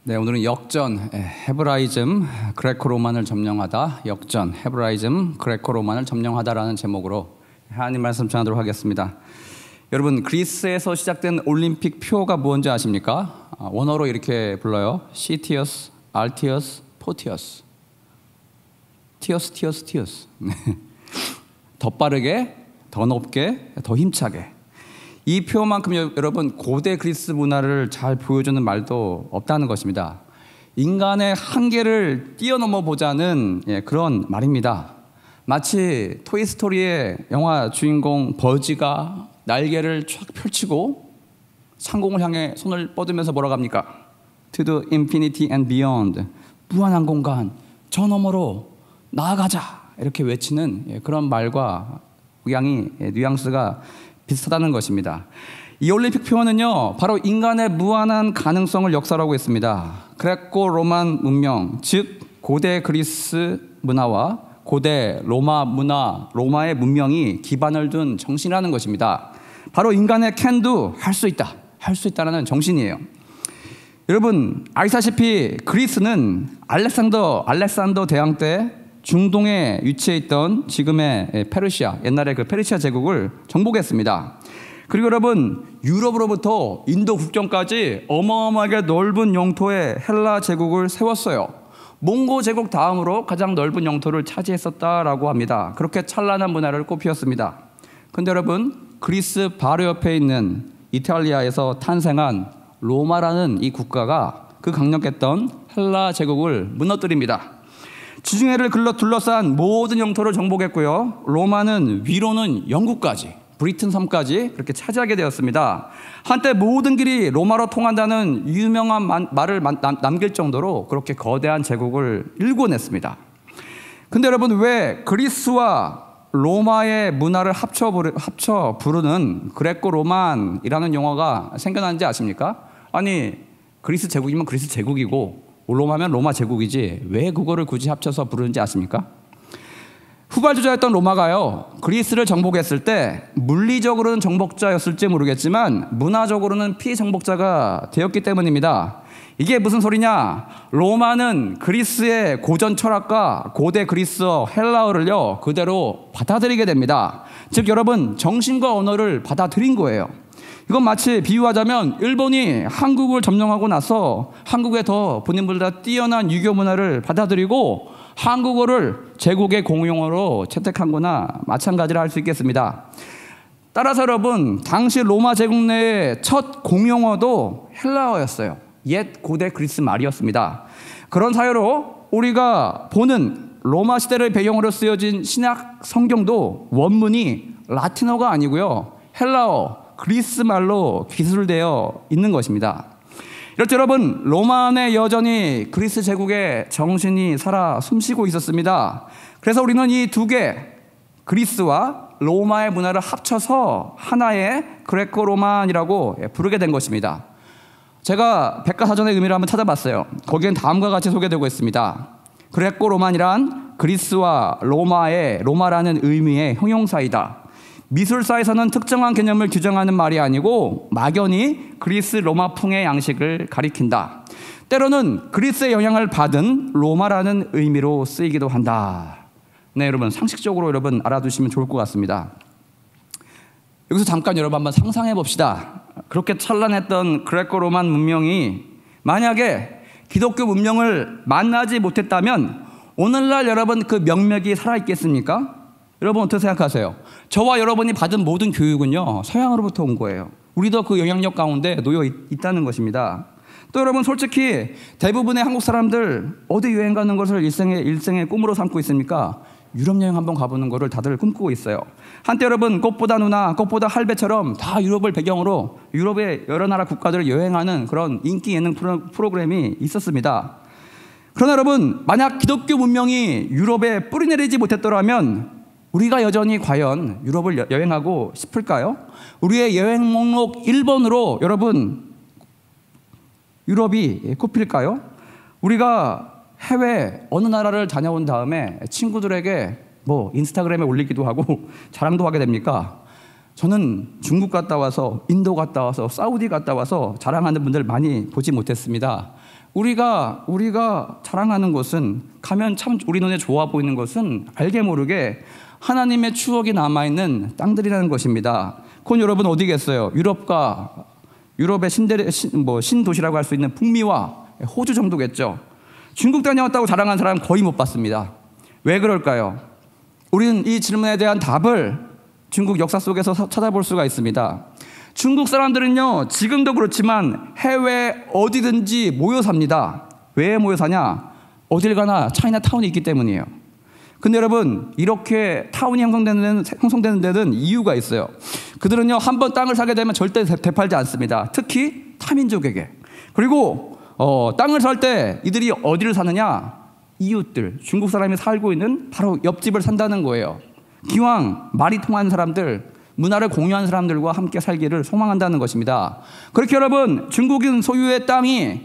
네, 오늘은 역전, 헤브라이즘, 그레코로만을 점령하다, 역전, 헤브라이즘, 그레코로만을 점령하다라는 제목으로 하나님 말씀 전하도록 하겠습니다. 여러분, 그리스에서 시작된 올림픽 표가 무엇인지 아십니까? 원어로 이렇게 불러요. 시티어스, 알티어스, 포티어스. 티어스. 더 빠르게, 더 높게, 더 힘차게. 이 표만큼 여러분 고대 그리스 문화를 잘 보여주는 말도 없다는 것입니다. 인간의 한계를 뛰어넘어 보자는 그런 말입니다. 마치 토이스토리의 영화 주인공 버즈가 날개를 쫙 펼치고 상공을 향해 손을 뻗으면서 뭐라고 합니까? To the infinity and beyond. 무한한 공간, 저 너머로 나아가자. 이렇게 외치는 그런 말과 억양이, 뉘앙스가 비슷하다는 것입니다. 이 올림픽 표현은요, 바로 인간의 무한한 가능성을 역설하고 있습니다. 그레코 로만 문명, 즉 고대 그리스 문화와 고대 로마 문화, 로마의 문명이 기반을 둔 정신이라는 것입니다. 바로 인간의 can do, 할 수 있다, 할 수 있다라는 정신이에요. 여러분, 아시다시피 그리스는 알렉산더 대왕 때 중동에 위치해 있던 지금의 페르시아, 옛날에 그 페르시아 제국을 정복했습니다. 그리고 여러분, 유럽으로부터 인도 국경까지 어마어마하게 넓은 영토의 헬라 제국을 세웠어요. 몽고 제국 다음으로 가장 넓은 영토를 차지했었다라고 합니다. 그렇게 찬란한 문화를 꽃피웠습니다. 근데 여러분, 그리스 바로 옆에 있는 이탈리아에서 탄생한 로마라는 이 국가가 그 강력했던 헬라 제국을 무너뜨립니다. 지중해를 둘러싼 모든 영토를 정복했고요. 로마는 위로는 영국까지, 브리튼 섬까지 그렇게 차지하게 되었습니다. 한때 모든 길이 로마로 통한다는 유명한 말을 남길 정도로 그렇게 거대한 제국을 일궈냈습니다. 근데 여러분, 왜 그리스와 로마의 문화를 합쳐 부르는 그레코 로만이라는 용어가 생겨났는지 아십니까? 아니, 그리스 제국이면 그리스 제국이고 로마면 로마 제국이지 왜 그거를 굳이 합쳐서 부르는지 아십니까? 후발주자였던 로마가요, 그리스를 정복했을 때 물리적으로는 정복자였을지 모르겠지만 문화적으로는 피정복자가 되었기 때문입니다. 이게 무슨 소리냐? 로마는 그리스의 고전 철학과 고대 그리스어 헬라어를요 그대로 받아들이게 됩니다. 즉 여러분, 정신과 언어를 받아들인 거예요. 이건 마치 비유하자면 일본이 한국을 점령하고 나서 한국에 더 본인보다 뛰어난 유교 문화를 받아들이고 한국어를 제국의 공용어로 채택한 거나 마찬가지라 할 수 있겠습니다. 따라서 여러분, 당시 로마 제국 내의 첫 공용어도 헬라어였어요. 옛 고대 그리스 말이었습니다. 그런 사유로 우리가 보는 로마 시대를 배경으로 쓰여진 신약 성경도 원문이 라틴어가 아니고요, 헬라어, 그리스 말로 기술되어 있는 것입니다. 이렇게 여러분, 로마는 여전히 그리스 제국의 정신이 살아 숨쉬고 있었습니다. 그래서 우리는 이 두 개, 그리스와 로마의 문화를 합쳐서 하나의 그레코 로만이라고 부르게 된 것입니다. 제가 백과사전의 의미를 한번 찾아봤어요. 거기엔 다음과 같이 소개되고 있습니다. 그레코 로만이란 그리스와 로마라는 의미의 형용사이다. 미술사에서는 특정한 개념을 규정하는 말이 아니고 막연히 그리스 로마풍의 양식을 가리킨다. 때로는 그리스의 영향을 받은 로마라는 의미로 쓰이기도 한다. 네, 여러분, 상식적으로 여러분 알아두시면 좋을 것 같습니다. 여기서 잠깐 여러분 한번 상상해 봅시다. 그렇게 찬란했던 그레코 로만 문명이 만약에 기독교 문명을 만나지 못했다면 오늘날 여러분 그 명맥이 살아있겠습니까? 여러분 어떻게 생각하세요? 저와 여러분이 받은 모든 교육은요, 서양으로부터 온 거예요. 우리도 그 영향력 가운데 놓여 있다는 것입니다. 또 여러분, 솔직히 대부분의 한국 사람들 어디 여행 가는 것을 일생의 꿈으로 삼고 있습니까? 유럽 여행 한번 가보는 것을 다들 꿈꾸고 있어요. 한때 여러분, 꽃보다 누나, 꽃보다 할배처럼 다 유럽을 배경으로 유럽의 여러 나라 국가들을 여행하는 그런 인기 예능 프로그램이 있었습니다. 그러나 여러분, 만약 기독교 문명이 유럽에 뿌리내리지 못했더라면 우리가 여전히 과연 유럽을 여행하고 싶을까요? 우리의 여행 목록 1번으로 여러분 유럽이 꼽힐까요? 우리가 해외 어느 나라를 다녀온 다음에 친구들에게 뭐 인스타그램에 올리기도 하고 자랑도 하게 됩니까? 저는 중국 갔다 와서, 인도 갔다 와서, 사우디 갔다 와서 자랑하는 분들 많이 보지 못했습니다. 우리가 자랑하는 것은, 가면 참 우리 눈에 좋아 보이는 것은 알게 모르게 하나님의 추억이 남아있는 땅들이라는 것입니다. 그건 여러분 어디겠어요? 유럽의 신도시라고 할 수 있는 북미와 호주 정도겠죠. 중국 다녀왔다고 자랑한 사람 거의 못 봤습니다. 왜 그럴까요? 우리는 이 질문에 대한 답을 중국 역사 속에서 찾아볼 수가 있습니다. 중국 사람들은요, 지금도 그렇지만 해외 어디든지 모여 삽니다. 왜 모여 사냐? 어딜 가나 차이나타운이 있기 때문이에요. 근데 여러분, 이렇게 타운이 형성되는 데는 이유가 있어요. 그들은요, 한번 땅을 사게 되면 절대 되팔지 않습니다. 특히 타민족에게. 그리고 땅을 살 때 이들이 어디를 사느냐? 이웃들, 중국 사람이 살고 있는 바로 옆집을 산다는 거예요. 기왕 말이 통하는 사람들, 문화를 공유하는 사람들과 함께 살기를 소망한다는 것입니다. 그렇게 여러분, 중국인 소유의 땅이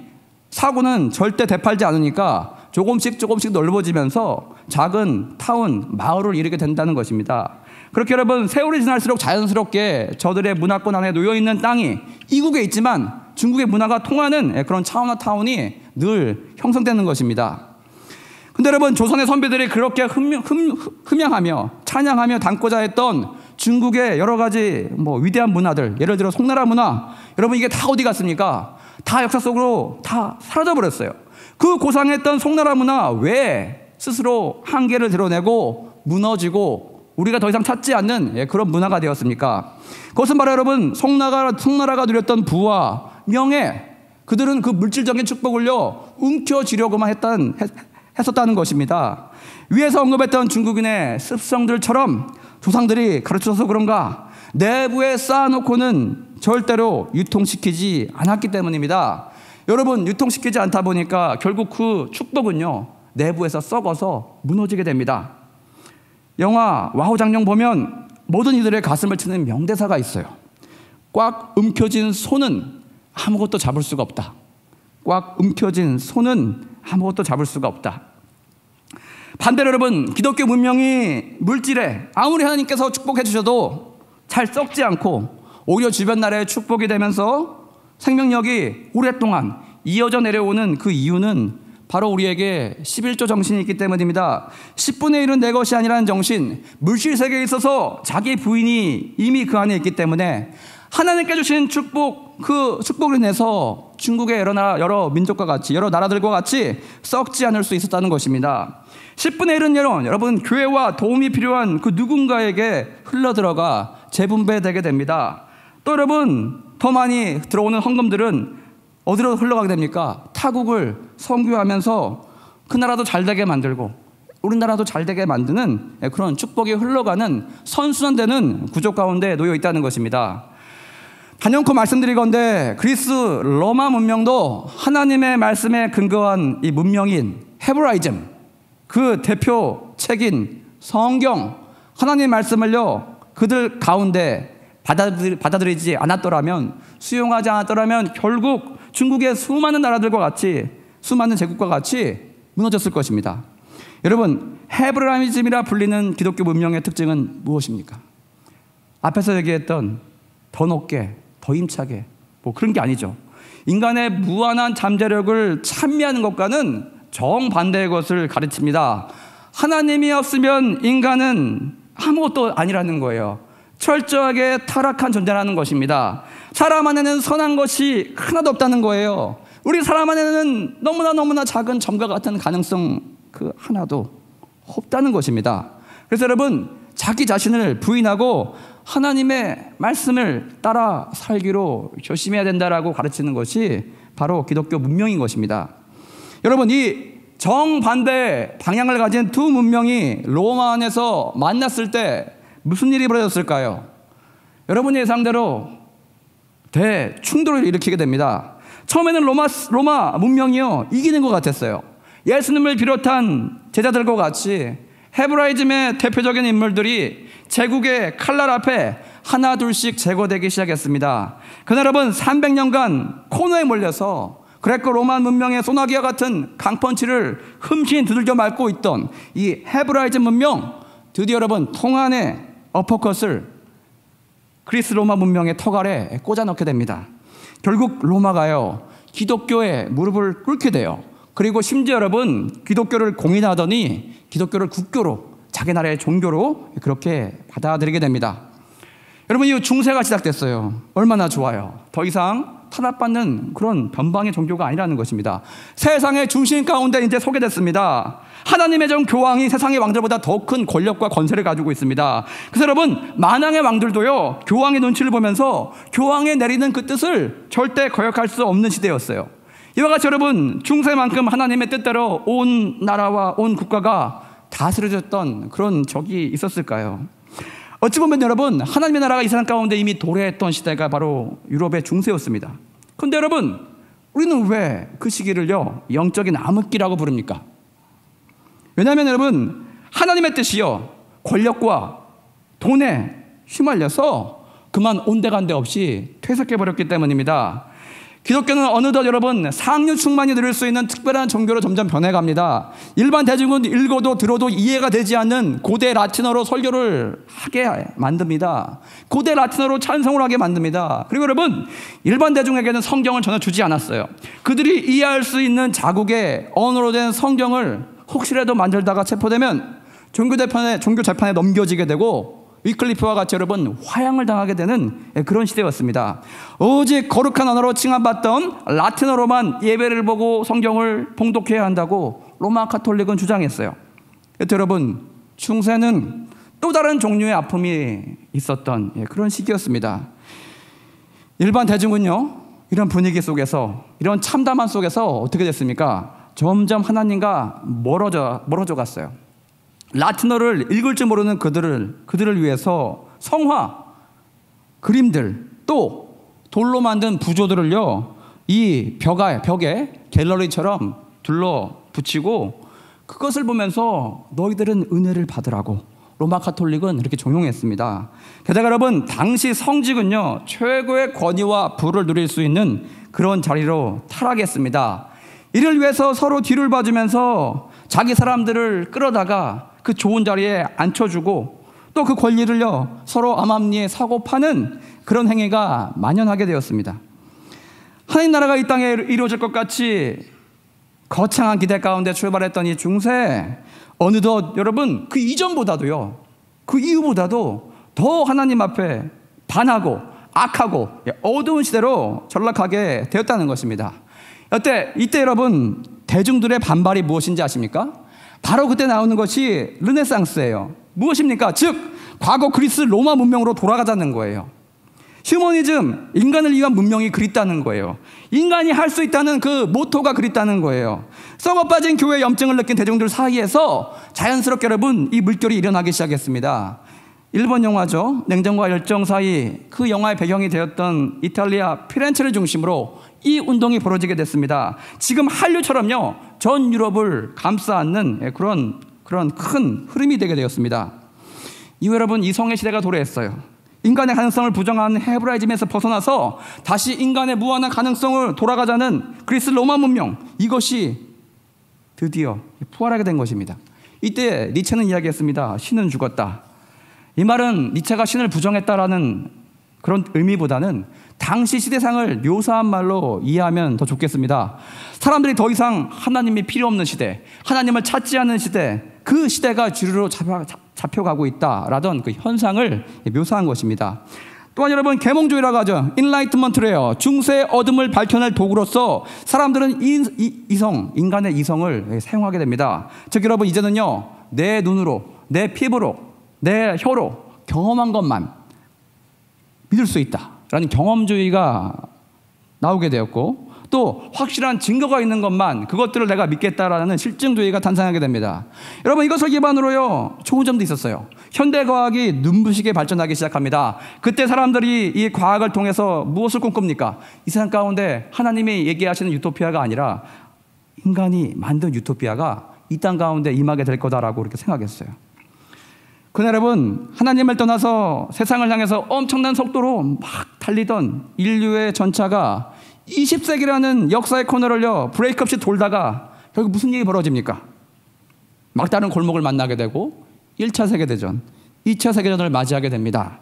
사고는 절대 되팔지 않으니까 조금씩 넓어지면서 작은 타운, 마을을 이루게 된다는 것입니다. 그렇게 여러분, 세월이 지날수록 자연스럽게 저들의 문화권 안에 놓여있는 땅이 이국에 있지만 중국의 문화가 통하는 그런 차이나타운이 늘 형성되는 것입니다. 근데 여러분, 조선의 선비들이 그렇게 흠양하며 찬양하며 담고자 했던 중국의 여러 가지 위대한 문화들, 예를 들어 송나라 문화, 여러분 이게 다 어디 갔습니까? 다 역사 속으로 다 사라져버렸어요. 그 고상했던 송나라 문화 왜 스스로 한계를 드러내고 무너지고 우리가 더 이상 찾지 않는 그런 문화가 되었습니까? 그것은 바로 여러분, 송나라가 누렸던 부와 명예, 그들은 그 물질적인 축복을요 움켜쥐려고만 했었다는 것입니다. 위에서 언급했던 중국인의 습성들처럼 조상들이 가르쳐서 그런가 내부에 쌓아놓고는 절대로 유통시키지 않았기 때문입니다. 여러분, 유통시키지 않다 보니까 결국 그 축복은요 내부에서 썩어서 무너지게 됩니다. 영화 와우 장룡 보면 모든 이들의 가슴을 치는 명대사가 있어요. 꽉 움켜진 손은 아무것도 잡을 수가 없다. 꽉 움켜진 손은 아무것도 잡을 수가 없다. 반대로 여러분, 기독교 문명이 물질에 아무리 하나님께서 축복해 주셔도 잘 썩지 않고 오히려 주변 나라에 축복이 되면서 생명력이 오랫동안 이어져 내려오는 그 이유는 바로 우리에게 11조 정신이 있기 때문입니다. 10분의 1은 내 것이 아니라는 정신, 물질 세계에 있어서 자기 부인이 이미 그 안에 있기 때문에 하나님께 주신 축복, 그 축복을 인해서 중국의 여러 민족과 같이, 여러 나라들과 같이 썩지 않을 수 있었다는 것입니다. 10분의 1은 여러분 교회와 도움이 필요한 그 누군가에게 흘러들어가 재분배되게 됩니다. 또 여러분, 더 많이 들어오는 헌금들은 어디로 흘러가게 됩니까? 타국을 선교하면서 그 나라도 잘 되게 만들고 우리나라도 잘 되게 만드는 그런 축복이 흘러가는 선순환되는 구조 가운데 놓여 있다는 것입니다. 단연코 말씀드리건대 그리스 로마 문명도 하나님의 말씀에 근거한 이 문명인 헤브라이즘, 그 대표 책인 성경, 하나님의 말씀을요 그들 가운데 받아들이지 않았더라면, 수용하지 않았더라면 결국 중국의 수많은 나라들과 같이, 수많은 제국과 같이 무너졌을 것입니다. 여러분, 헤브라이즘이라 불리는 기독교 문명의 특징은 무엇입니까? 앞에서 얘기했던 더 높게, 더 힘차게, 그런 게 아니죠. 인간의 무한한 잠재력을 찬미하는 것과는 정반대의 것을 가르칩니다. 하나님이 없으면 인간은 아무것도 아니라는 거예요. 철저하게 타락한 존재라는 것입니다. 사람 안에는 선한 것이 하나도 없다는 거예요. 우리 사람 안에는 너무나 작은 점과 같은 가능성 그 하나도 없다는 것입니다. 그래서 여러분, 자기 자신을 부인하고 하나님의 말씀을 따라 살기로 결심해야 된다라고 가르치는 것이 바로 기독교 문명인 것입니다. 여러분, 이 정반대 방향을 가진 두 문명이 로마 안에서 만났을 때 무슨 일이 벌어졌을까요? 여러분 예상대로 대충돌을 일으키게 됩니다. 처음에는 로마 문명이요 이기는 것 같았어요. 예수님을 비롯한 제자들과 같이 헤브라이즘의 대표적인 인물들이 제국의 칼날 앞에 하나 둘씩 제거되기 시작했습니다. 그날 여러분 300년간 코너에 몰려서 그레코 로마 문명의 소나기와 같은 강펀치를 흠씬 두들겨 맞고 있던 이 헤브라이즘 문명, 드디어 여러분 통안의 어퍼컷을 그리스 로마 문명의 턱 아래 꽂아 넣게 됩니다. 결국 로마가요 기독교에 무릎을 꿇게 돼요. 그리고 심지어 여러분 기독교를 공인하더니 기독교를 국교로 자기 나라의 종교로 그렇게 받아들이게 됩니다. 여러분 이 중세가 시작됐어요. 얼마나 좋아요. 더 이상 탄압받는 그런 변방의 종교가 아니라는 것입니다. 세상의 중심 가운데 이제 서게 됐습니다. 하나님의 종 교황이 세상의 왕들보다 더 큰 권력과 권세를 가지고 있습니다. 그래서 여러분 만왕의 왕들도요 교황의 눈치를 보면서 교황이 내리는 그 뜻을 절대 거역할 수 없는 시대였어요. 이와 같이 여러분 중세만큼 하나님의 뜻대로 온 나라와 온 국가가 다스려졌던 그런 적이 있었을까요? 어찌 보면 여러분 하나님의 나라가 이 세상 가운데 이미 도래했던 시대가 바로 유럽의 중세였습니다. 그런데 여러분 우리는 왜 그 시기를요 영적인 암흑기라고 부릅니까? 왜냐하면 여러분 하나님의 뜻이요 권력과 돈에 휘말려서 그만 온데간데 없이 퇴색해버렸기 때문입니다. 기독교는 어느덧 여러분 상류 충만이 누릴 수 있는 특별한 종교로 점점 변해갑니다. 일반 대중은 읽어도 들어도 이해가 되지 않는 고대 라틴어로 설교를 하게 만듭니다. 고대 라틴어로 찬송을 하게 만듭니다. 그리고 여러분 일반 대중에게는 성경을 전혀 주지 않았어요. 그들이 이해할 수 있는 자국의 언어로 된 성경을 혹시라도 만들다가 체포되면 종교 재판에 넘겨지게 되고 위클리프와 같이 여러분 화양을 당하게 되는 그런 시대였습니다. 오직 거룩한 언어로 칭함받던 라틴어로만 예배를 보고 성경을 봉독해야 한다고 로마 카톨릭은 주장했어요. 여러분 중세는 또 다른 종류의 아픔이 있었던 그런 시기였습니다. 일반 대중은요 이런 분위기 속에서 이런 참담한 속에서 어떻게 됐습니까? 점점 하나님과 멀어져 갔어요. 라틴어를 읽을 줄 모르는 그들을 위해서 성화, 그림들, 또 돌로 만든 부조들을요 이 벽에 갤러리처럼 둘러 붙이고 그것을 보면서 너희들은 은혜를 받으라고 로마 카톨릭은 이렇게 종용했습니다. 게다가 여러분 당시 성직은요 최고의 권위와 부를 누릴 수 있는 그런 자리로 타락했습니다. 이를 위해서 서로 뒤를 봐주면서 자기 사람들을 끌어다가 그 좋은 자리에 앉혀주고 또 그 권리를요 서로 암암리에 사고 파는 그런 행위가 만연하게 되었습니다. 하나님 나라가 이 땅에 이루어질 것 같이 거창한 기대 가운데 출발했던 이 중세 어느덧 여러분 그 이전보다도요 그 이후보다도 더 하나님 앞에 반하고 악하고 어두운 시대로 전락하게 되었다는 것입니다. 이때 여러분 대중들의 반발이 무엇인지 아십니까? 바로 그때 나오는 것이 르네상스예요. 무엇입니까? 즉 과거 그리스 로마 문명으로 돌아가자는 거예요. 휴머니즘, 인간을 위한 문명이 그립다는 거예요. 인간이 할 수 있다는 그 모토가 그립다는 거예요. 썩어 빠진 교회의 염증을 느낀 대중들 사이에서 자연스럽게 여러분 이 물결이 일어나기 시작했습니다. 일본 영화죠. 냉정과 열정 사이 그 영화의 배경이 되었던 이탈리아 피렌체를 중심으로 이 운동이 벌어지게 됐습니다. 지금 한류처럼요 전 유럽을 감싸 안는 그런 큰 흐름이 되게 되었습니다. 이후 여러분 이성의 시대가 도래했어요. 인간의 가능성을 부정한 헤브라이즘에서 벗어나서 다시 인간의 무한한 가능성을 돌아가자는 그리스 로마 문명, 이것이 드디어 부활하게 된 것입니다. 이때 니체는 이야기했습니다. 신은 죽었다. 이 말은 니체가 신을 부정했다라는 그런 의미보다는 당시 시대상을 묘사한 말로 이해하면 더 좋겠습니다. 사람들이 더 이상 하나님이 필요 없는 시대, 하나님을 찾지 않는 시대, 그 시대가 주류로 잡혀가고 있다라던 그 현상을 묘사한 것입니다. 또한 여러분 계몽주의라고 하죠. 인라이트먼트래요. 중세의 어둠을 밝혀낼 도구로서 사람들은 인간의 이성을 사용하게 됩니다. 즉 여러분 이제는요 내 눈으로, 내 피부로, 내 혀로 경험한 것만 믿을 수 있다라는 경험주의가 나오게 되었고 또 확실한 증거가 있는 것만 그것들을 내가 믿겠다라는 실증주의가 탄생하게 됩니다. 여러분 이것을 기반으로요 좋은 점도 있었어요. 현대과학이 눈부시게 발전하기 시작합니다. 그때 사람들이 이 과학을 통해서 무엇을 꿈꿉니까? 이 세상 가운데 하나님이 얘기하시는 유토피아가 아니라 인간이 만든 유토피아가 이 땅 가운데 임하게 될 거다라고 이렇게 생각했어요. 그러나 여러분 하나님을 떠나서 세상을 향해서 엄청난 속도로 막 달리던 인류의 전차가 20세기라는 역사의 코너를요 브레이크 없이 돌다가 결국 무슨 일이 벌어집니까? 막다른 골목을 만나게 되고 1차 세계대전, 2차 세계대전을 맞이하게 됩니다.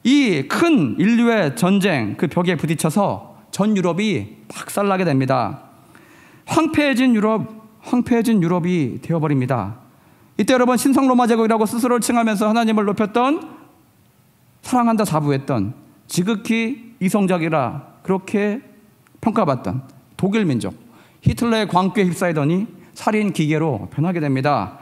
이 큰 인류의 전쟁 그 벽에 부딪혀서 전 유럽이 박살나게 됩니다. 황폐해진 유럽이 되어버립니다. 이때 여러분 신성 로마 제국이라고 스스로를 칭하면서 하나님을 높였던, 사랑한다 자부했던, 지극히 이성적이라 그렇게 평가받던 독일 민족, 히틀러의 광기에 휩싸이더니 살인 기계로 변하게 됩니다.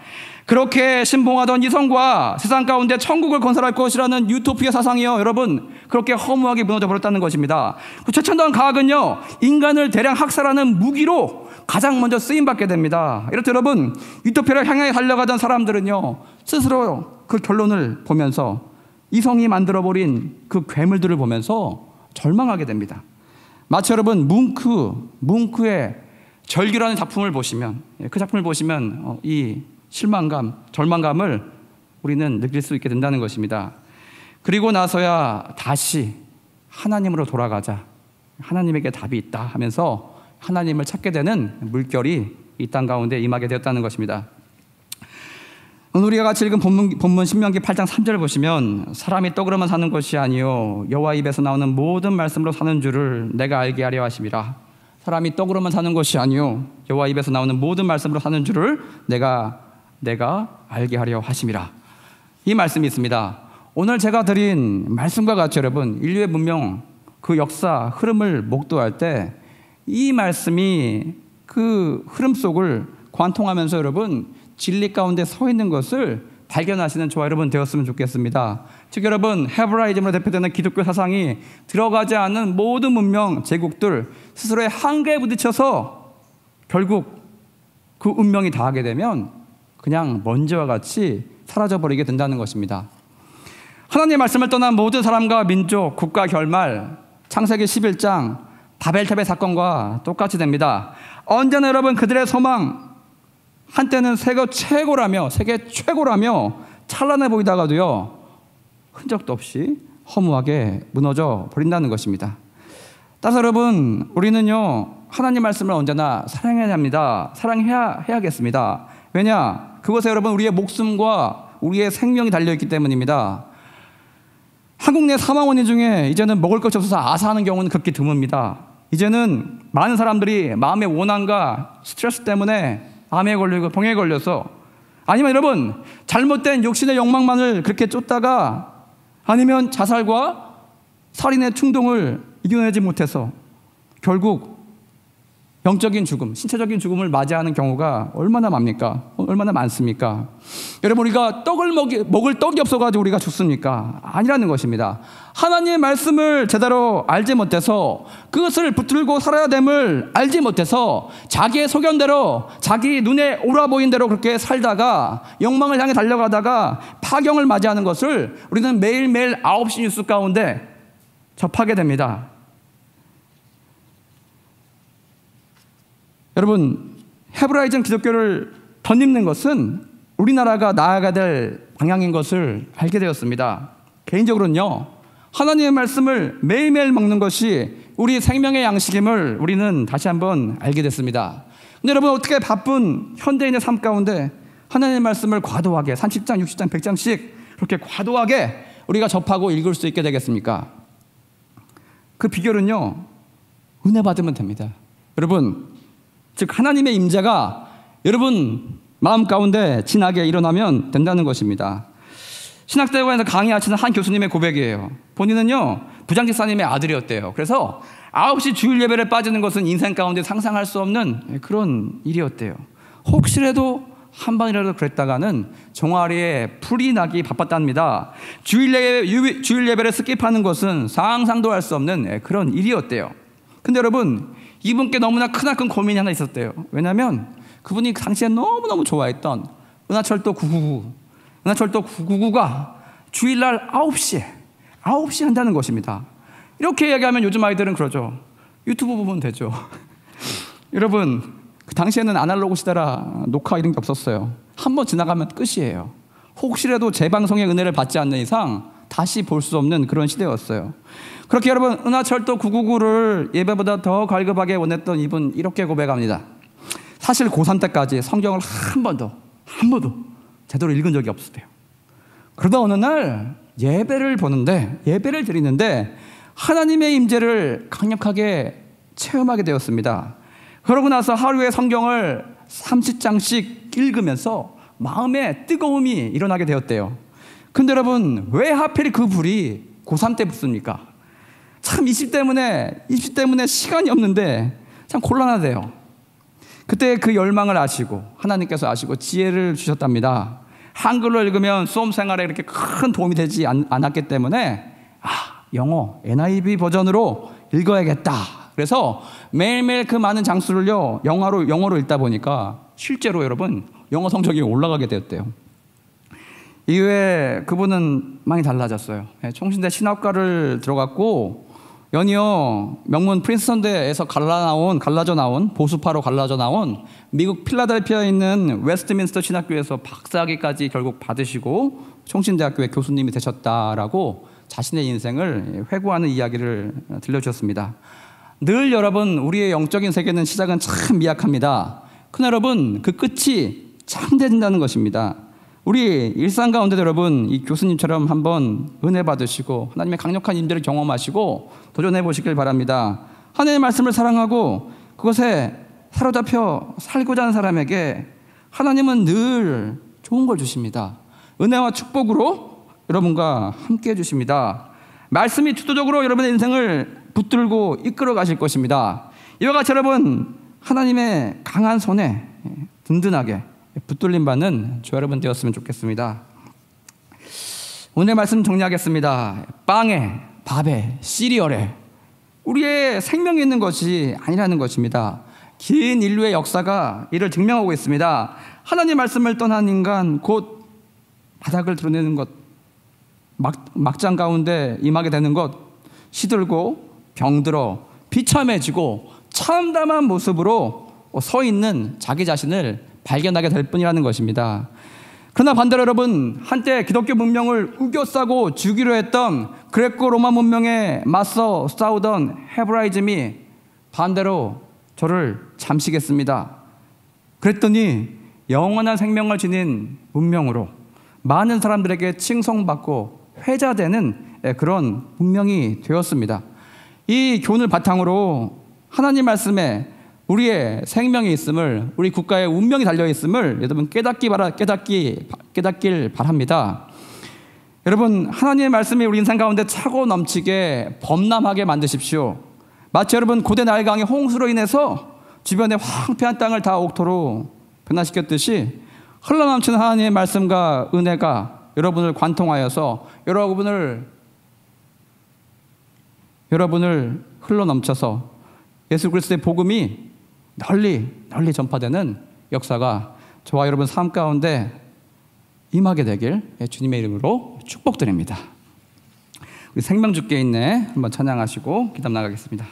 그렇게 신봉하던 이성과 세상 가운데 천국을 건설할 것이라는 유토피아 사상이요, 여러분, 그렇게 허무하게 무너져 버렸다는 것입니다. 그 최첨단 과학은요, 인간을 대량 학살하는 무기로 가장 먼저 쓰임받게 됩니다. 이렇듯 여러분, 유토피아를 향해 달려가던 사람들은요, 스스로 그 결론을 보면서, 이성이 만들어버린 그 괴물들을 보면서 절망하게 됩니다. 마치 여러분, 뭉크의 절규라는 작품을 보시면, 그 작품을 보시면 이 실망감, 절망감을 우리는 느낄 수 있게 된다는 것입니다. 그리고 나서야 다시 하나님으로 돌아가자, 하나님에게 답이 있다 하면서 하나님을 찾게 되는 물결이 이 땅 가운데 임하게 되었다는 것입니다. 오늘 우리가 같이 읽은 본문 신명기 8장 3절을 보시면, 사람이 떡으로만 사는 것이 아니요 여호와 입에서 나오는 모든 말씀으로 사는 줄을 내가 알게 하려 하심이라. 사람이 떡으로만 사는 것이 아니요 여호와 입에서 나오는 모든 말씀으로 사는 줄을 내가 알게 하려 하심이라. 이 말씀이 있습니다. 오늘 제가 드린 말씀과 같이 여러분, 인류의 문명, 그 역사 흐름을 목도할 때 이 말씀이 그 흐름 속을 관통하면서 여러분, 진리 가운데 서 있는 것을 발견하시는 저와 여러분 되었으면 좋겠습니다. 즉 여러분, 헤브라이즘으로 대표되는 기독교 사상이 들어가지 않은 모든 문명, 제국들 스스로의 한계에 부딪혀서 결국 그 운명이 닿게 되면 그냥 먼지와 같이 사라져버리게 된다는 것입니다. 하나님의 말씀을 떠난 모든 사람과 민족, 국가 결말, 창세기 11장 바벨탑의 사건과 똑같이 됩니다. 언제나 여러분, 그들의 소망, 한때는 세계 최고라며 찬란해 보이다가도요, 흔적도 없이 허무하게 무너져 버린다는 것입니다. 따라서 여러분, 우리는요, 하나님 말씀을 언제나 사랑해야 합니다. 사랑해야겠습니다. 왜냐? 그것에 여러분, 우리의 목숨과 우리의 생명이 달려있기 때문입니다. 한국 내 사망 원인 중에 이제는 먹을 것이 없어서 아사하는 경우는 극히 드뭅니다. 이제는 많은 사람들이 마음의 원한과 스트레스 때문에 암에 걸리고 병에 걸려서, 아니면 여러분, 잘못된 욕심의 욕망만을 그렇게 쫓다가, 아니면 자살과 살인의 충동을 이겨내지 못해서 결국 영적인 죽음, 신체적인 죽음을 맞이하는 경우가 얼마나 많습니까? 여러분, 우리가 먹을 떡이 없어가지고 우리가 죽습니까? 아니라는 것입니다. 하나님의 말씀을 제대로 알지 못해서, 그것을 붙들고 살아야 됨을 알지 못해서 자기의 소견대로, 자기 눈에 옳아 보인 대로 그렇게 살다가 욕망을 향해 달려가다가 파경을 맞이하는 것을 우리는 매일매일 9시 뉴스 가운데 접하게 됩니다. 여러분, 헤브라이즘 기독교를 덧입는 것은 우리나라가 나아가야 될 방향인 것을 알게 되었습니다. 개인적으로는요, 하나님의 말씀을 매일매일 먹는 것이 우리 생명의 양식임을 우리는 다시 한번 알게 됐습니다. 근데 여러분, 어떻게 바쁜 현대인의 삶 가운데 하나님의 말씀을 과도하게 30장, 60장, 100장씩 그렇게 과도하게 우리가 접하고 읽을 수 있게 되겠습니까? 그 비결은요, 은혜 받으면 됩니다. 여러분, 즉 하나님의 임재가 여러분 마음 가운데 진하게 일어나면 된다는 것입니다. 신학대학원에서 강의하시는 한 교수님의 고백이에요. 본인은요, 부장집사님의 아들이었대요. 그래서 9시 주일 예배를 빠지는 것은 인생 가운데 상상할 수 없는 그런 일이었대요. 혹시라도 한 번이라도 그랬다가는 종아리에 풀이 나기 바빴답니다. 주일 예배를 스킵하는 것은 상상도 할 수 없는 그런 일이었대요. 근데 여러분, 이분께 너무나 크나큰 고민이 하나 있었대요. 왜냐하면 그분이 당시에 너무너무 좋아했던 은하철도 999가 주일날 9시에 한다는 것입니다. 이렇게 얘기하면 요즘 아이들은 그러죠. 유튜브 보면 되죠. 여러분, 그 당시에는 아날로그 시대라 녹화 이런 게 없었어요. 한번 지나가면 끝이에요. 혹시라도 재방송의 은혜를 받지 않는 이상 다시 볼 수 없는 그런 시대였어요. 그렇게 여러분, 은하철도 999를 예배보다 더 갈급하게 원했던 이분, 이렇게 고백합니다. 사실 고3 때까지 성경을 한 번도 제대로 읽은 적이 없었대요. 그러다 어느 날 예배를 드리는데 하나님의 임재를 강력하게 체험하게 되었습니다. 그러고 나서 하루에 성경을 30장씩 읽으면서 마음에 뜨거움이 일어나게 되었대요. 근데 여러분, 왜 하필 그 불이 고3 때 붙습니까? 참 입시 때문에 시간이 없는데 참 곤란하대요. 그때 그 열망을 아시고 하나님께서 아시고 지혜를 주셨답니다. 한글로 읽으면 수험 생활에 이렇게 큰 도움이 되지 않았기 때문에 영어 NIV 버전으로 읽어야겠다. 그래서 매일매일 그 많은 장수를요 영어로 읽다 보니까 실제로 여러분 영어 성적이 올라가게 되었대요. 이후에 그분은 많이 달라졌어요. 총신대 신학과를 들어갔고 연이어 명문 프린스턴대에서 갈라져 나온 보수파로 갈라져 나온 미국 필라델피아에 있는 웨스트민스터 신학교에서 박사학위까지 결국 받으시고 총신대학교의 교수님이 되셨다라고 자신의 인생을 회고하는 이야기를 들려주셨습니다. 늘 여러분, 우리의 영적인 세계는 시작은 참 미약합니다. 그러나 여러분, 그 끝이 창대해진다는 것입니다. 우리 일상 가운데도 여러분, 이 교수님처럼 한번 은혜 받으시고 하나님의 강력한 임재를 경험하시고 도전해 보시길 바랍니다. 하나님의 말씀을 사랑하고 그것에 사로잡혀 살고자 하는 사람에게 하나님은 늘 좋은 걸 주십니다. 은혜와 축복으로 여러분과 함께 해주십니다. 말씀이 주도적으로 여러분의 인생을 붙들고 이끌어 가실 것입니다. 이와 같이 여러분, 하나님의 강한 손에 든든하게 붙들림 받는 저 여러분 되었으면 좋겠습니다. 오늘 말씀 정리하겠습니다. 빵에, 밥에, 시리얼에 우리의 생명이 있는 것이 아니라는 것입니다. 긴 인류의 역사가 이를 증명하고 있습니다. 하나님 말씀을 떠난 인간, 곧 바닥을 드러내는 것, 막장 가운데 임하게 되는 것, 시들고 병들어 비참해지고 참담한 모습으로 서 있는 자기 자신을 발견하게 될 뿐이라는 것입니다. 그러나 반대로 여러분, 한때 기독교 문명을 우겨싸고 죽이려 했던 그레코 로마 문명에 맞서 싸우던 헤브라이즘이 반대로 저를 잠시겠습니다. 그랬더니 영원한 생명을 지닌 문명으로 많은 사람들에게 칭송받고 회자되는 그런 문명이 되었습니다. 이 교훈을 바탕으로 하나님 말씀에 우리의 생명이 있음을, 우리 국가의 운명이 달려있음을 여러분 깨닫길 바랍니다. 여러분, 하나님의 말씀이 우리 인생 가운데 차고 넘치게 범람하게 만드십시오. 마치 여러분 고대 나일강의 홍수로 인해서 주변의 황폐한 땅을 다 옥토로 변화시켰듯이 흘러넘치는 하나님의 말씀과 은혜가 여러분을 관통하여서 여러분을 흘러넘쳐서 예수 그리스도의 복음이 널리 전파되는 역사가 저와 여러분 삶 가운데 임하게 되길 주님의 이름으로 축복드립니다. 우리 생명주께 있네 한번 찬양하시고 기도하겠습니다.